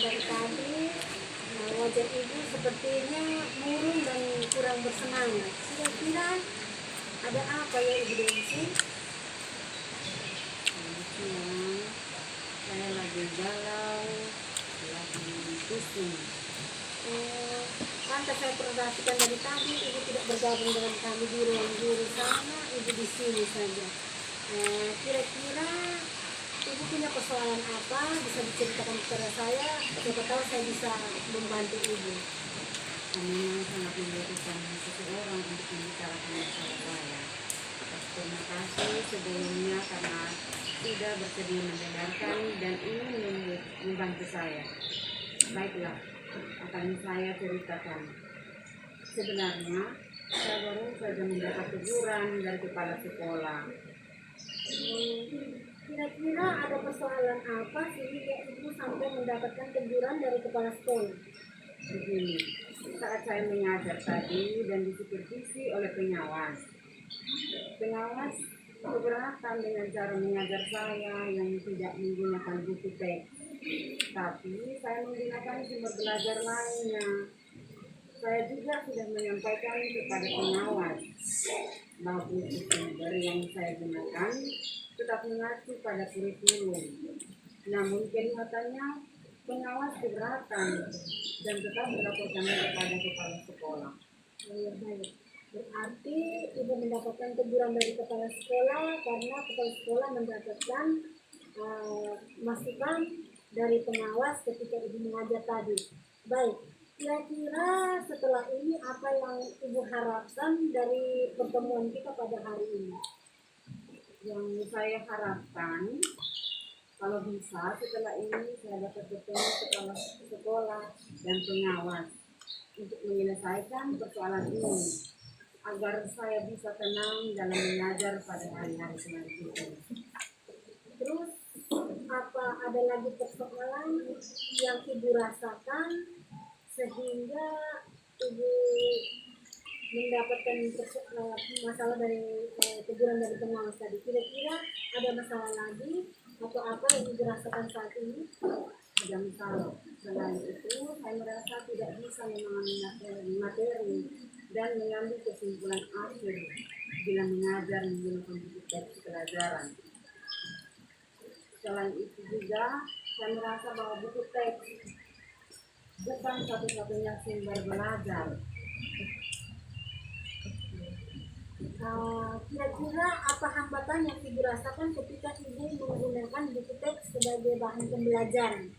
dari tadi. Wajah ibu sepertinya murung dan kurang bersemangat. Kira-kira ada apa ya Ibu Desi? Siang, saya lagi galau, lagi pusing. Pantas saya perhatikan dari tadi ibu tidak bergabung dengan kami di ruang guru sana, ibu di sini saja. Kira-kira ibu punya persoalan apa? Bisa diceritakan kepada saya. Siapa tahu saya bisa membantu ibu. Saya memang sangat membutuhkan seseorang untuk membicarakan masalah saya. Terima kasih sebelumnya karena sudah bersedia mendengarkan dan ingin membantu saya. Baiklah, akan saya ceritakan. Sebenarnya, saya baru saja mendapat teguran dari kepala sekolah. Kira-kira ada persoalan apa sehingga ibu sampai mendapatkan teguran dari kepala sekolah? Begini, saat saya mengajar tadi dan disupervisi oleh pengawas keberatan dengan cara mengajar saya yang tidak menggunakan buku teks, tapi saya menggunakan sumber belajar lainnya. Saya juga sudah menyampaikan kepada pengawas bahwa buku sumber yang saya gunakan tetap mengacu pada kurikulum. Namun kelihatannya pengawas keberatan dan tetap melaporkan kepada kepala sekolah. Baik. Berarti ibu mendapatkan teguran dari kepala sekolah karena kepala sekolah mendapatkan masukan dari pengawas ketika ibu mengajar tadi. Baik, kira-kira setelah ini apa yang ibu harapkan dari pertemuan kita pada hari ini? Yang saya harapkan, kalau bisa setelah ini saya dapat bertemu kepala sekolah dan pengawas untuk menyelesaikan persoalan ini agar saya bisa tenang dalam mengajar pada hari-hari selanjutnya. Terus apa ada lagi persoalan yang ibu rasakan sehingga ibu mendapatkan masalah dari teguran dari pengawas tadi? Kira-kira ada masalah lagi atau apa yang ibu rasakan saat ini? Ada masalah. Selain itu, saya merasa tidak bisa memahami materi dan mengambil kesimpulan akhir bila mengajar menggunakan buku teks pelajaran. Selain itu juga, saya merasa bahwa buku teks bukan satu-satunya sumber belajar. Kira-kira apa hambatan yang ibu rasakan ketika ibu menggunakan buku teks sebagai bahan pembelajaran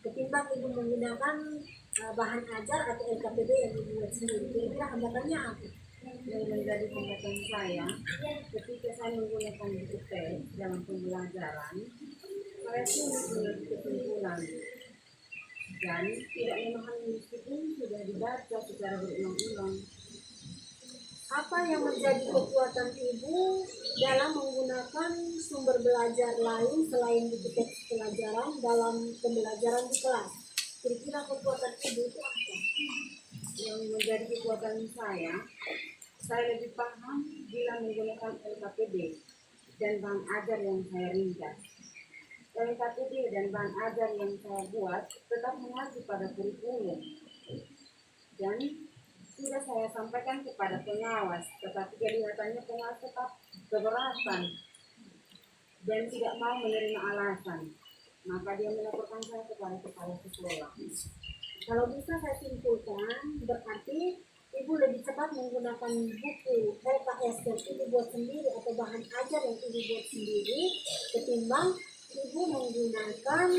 ketimbang ibu menggunakan bahan ajar atau LKPD yang ibu buat sendiri? Kira-kira hambatannya apa? Yang menjadi hambatan saya ketika saya menggunakan buku teks dalam pembelajaran, saya sulit mengambil kesimpulan dan tidak memahami meskipun sudah dibaca secara berulang-ulang. Apa yang menjadi kekuatan ibu dalam menggunakan sumber belajar lain selain buku teks pelajaran dalam pembelajaran di kelas? Kira-kira kekuatan ibu itu apa? Yang menjadi kekuatan saya lebih paham bila menggunakan LKPD dan bahan ajar yang saya ringkas. LKPD dan bahan ajar yang saya buat tetap mengacu pada kurikulum dan sudah saya sampaikan kepada pengawas, tetapi kelihatannya pengawas tetap keberatan dan tidak mau menerima alasan. Maka dia melaporkan saya kepada kepala sekolah. Kalau bisa saya simpulkan, berarti ibu lebih cepat menggunakan buku LKS yang ibu buat sendiri atau bahan ajar yang ibu buat sendiri ketimbang ibu menggunakan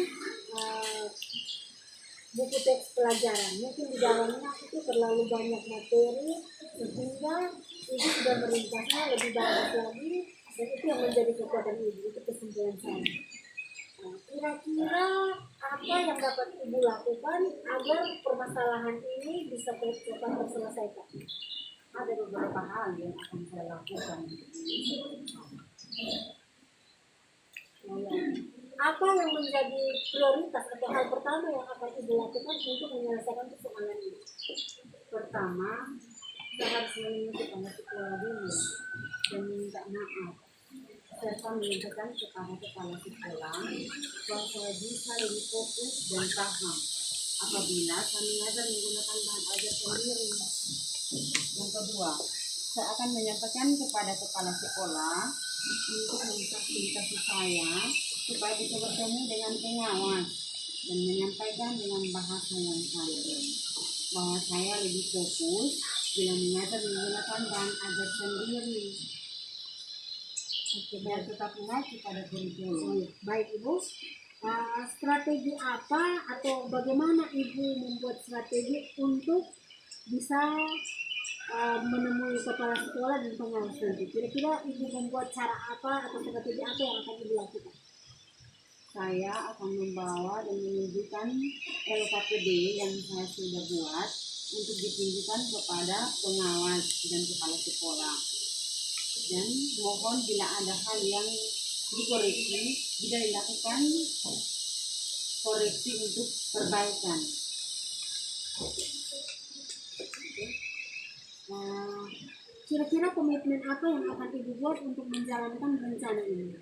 buku teks pelajaran. Mungkin di dalamnya itu terlalu banyak materi sehingga ibu sudah meringkasnya lebih bagus lagi dan itu yang menjadi kekuatan ibu. Itu kesimpulan saya. Kira-kira apa yang dapat ibu lakukan agar permasalahan ini bisa cepat terselesaikan? Ada beberapa hal yang akan saya lakukan. Apa yang menjadi prioritas atau hal pertama yang akan ibu lakukan untuk menyelesaikan persoalan ini? Pertama, saya harus menemui kepala sekolah dulu dan minta maaf serta menyampaikan kepada kepala sekolah bahwa saya bisa lebih fokus dan paham apabila kami mengajar menggunakan bahan ajar sendiri. Yang kedua, saya akan menyampaikan kepada kepala sekolah untuk memfasilitasi saya supaya bisa bertemu dengan pengawas dan menyampaikan dengan bahasa yang santun bahwa saya lebih fokus bila mengajar menggunakan bahan ajar sendiri. Oke, Biar baik. tetap mengacu pada kurikulum. Baik Ibu. Strategi apa atau bagaimana Ibu membuat strategi untuk bisa menemui kepala sekolah dan pengawas nanti? Kira-kira Ibu membuat cara apa atau strategi apa yang akan Ibu lakukan? Saya akan membawa dan menunjukkan LKPD yang saya sudah buat untuk ditunjukkan kepada pengawas dan kepala sekolah. Dan mohon bila ada hal yang dikoreksi, bisa dilakukan koreksi untuk perbaikan. Kira-kira komitmen apa yang akan Ibu buat untuk menjalankan rencana ini?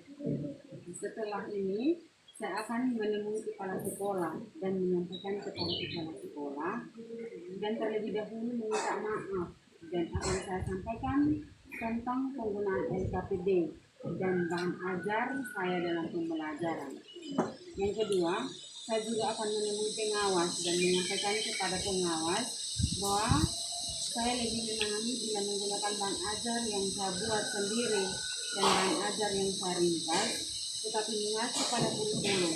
Setelah ini, saya akan menemui kepala sekolah dan menyampaikan kepada kepala sekolah dan terlebih dahulu meminta maaf dan akan saya sampaikan tentang penggunaan LKPD dan bahan ajar saya dalam pembelajaran. Yang kedua, saya juga akan menemui pengawas dan menyampaikan kepada pengawas bahwa saya lebih memahami bila menggunakan bahan ajar yang saya buat sendiri dan bahan ajar yang saya ringkas, tetapi mengacu pada kurikulum.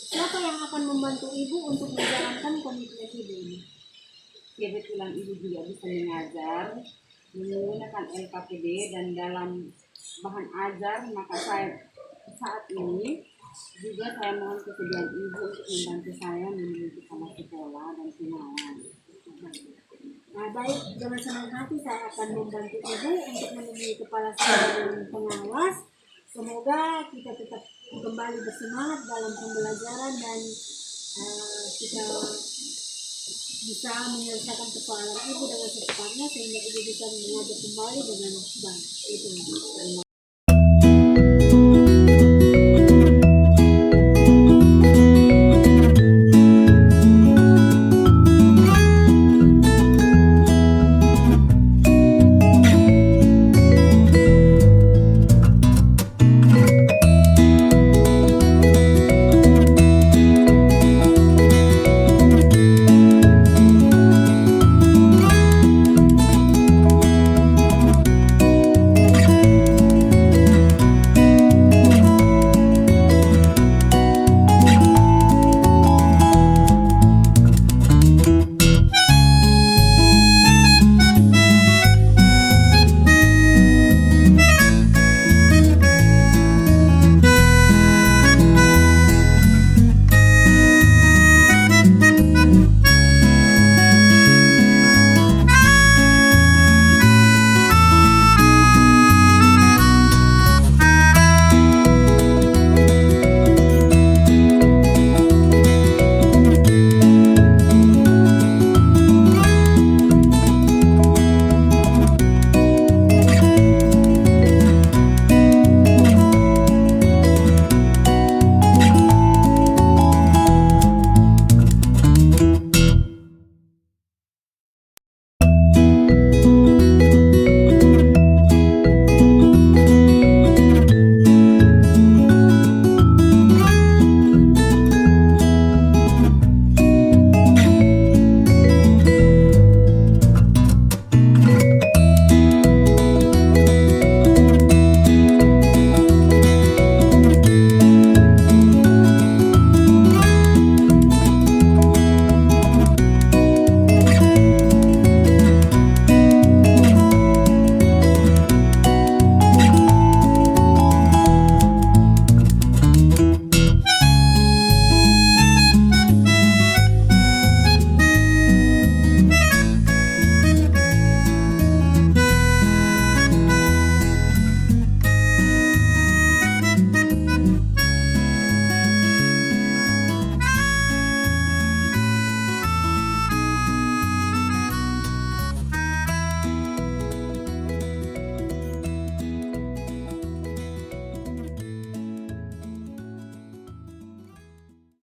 Siapa yang akan membantu Ibu untuk menjalankan komitmen Ibu ini? Kebetulan ibu juga bisa mengajar menggunakan LKPD dan dalam bahan ajar, maka saya saat ini juga saya mohon kesediaan ibu untuk membantu saya menemui kepala sekolah dan pengawas. Baik, dengan senang hati saya akan membantu Ibu untuk menemui kepala sekolah dan pengawas. Semoga kita tetap kembali bersemangat dalam pembelajaran dan kita bisa menyelesaikan persoalan Ibu dengan secepatnya sehingga Ibu bisa mengajar kembali dengan baik. Itu.